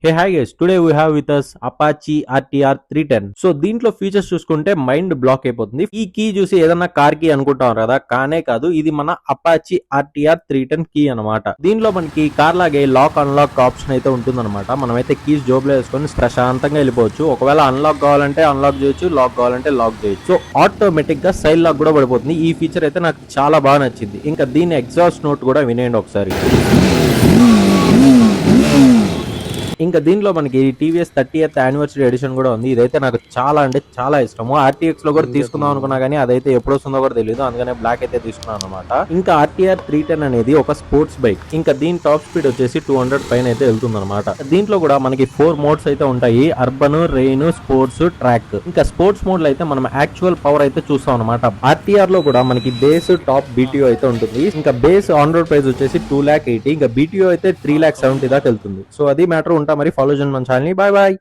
Hey hi guys, today we have with us Apache RTR 310. So దీంట్లో features చూసుకుంటే mind block అయిపోతుంది. ఈ key చూసి ఏదన్నా కార్ కీ అనుకుంటాం కదా, కానే కాదు, ఇది మన Apache RTR 310 కీ అనమాట. దీనిలో మనకి కార్ లాగే లాక్ అన్లాక్ ఆప్షన్ అయితే ఉంటుందన్నమాట. మనమైతే కీస్ జోబులో వేసుకొని ప్రశాంతంగా వెళ్ళిపోవచ్చు. ఒకవేళ అన్లాక్ కావాలంటే అన్లాక్ చేయొచ్చు, లాక్ కావాలంటే లాక్ చేయొచ్చు. సో ఆటోమేటిక్ గా సైడ్ లాక్ కూడా పడిపోతుంది. ఈ ఫీచర్ అయితే నాకు చాలా బాగా నచ్చింది. ఇంకా దీని ఎగ్జాస్ట్ నోట్ కూడా వినేయండి ఒకసారి. ఇంకా దీనిలో మనకి టీవీఎస్ 30th యానివర్సరీ ఎడిషన్ కూడా ఉంది. ఇదైతే నాకు చాలా అంటే చాలా ఇష్టము. ఆర్టీఎక్స్ లో కూడా తీసుకుందాం అనుకున్నా కానీ అదైతే ఎప్పుడు వస్తుందో కూడా తెలియదు, అందుకనే బ్లాక్ అయితే తీసుకున్నాను అనమాట. ఇంకా ఆర్టీఆర్ 310 అనేది ఒక స్పోర్ట్స్ బైక్. ఇంకా దీని టాప్ స్పీడ్ వచ్చేసి 200 పైన అయితే వెళ్తుంది అనమాట. దీంట్లో కూడా మనకి 4 మోడ్స్ అయితే ఉంటాయి: అర్బన్, రెయిన్, స్పోర్ట్స్, ట్రాక్. ఇంకా స్పోర్ట్స్ మోడ్ లో అయితే మనం యాక్చువల్ పవర్ అయితే చూస్తాం అనమాట. ఆర్టీఆర్ లో కూడా మనకి బేస్, టాప్, బీటీఓ అయితే ఉంటుంది. ఇంకా బేస్ ఆన్ రోడ్ ప్రైస్ వచ్చేసి 2,80,000, ఇంకా బీటీఓ అయితే 3,70,000 దాకా వెళ్తుంది. సో అది మ్యాటర్. ఉంటా మరి, ఫాలో చేయండి మన ఛానల్ ని. Bye bye.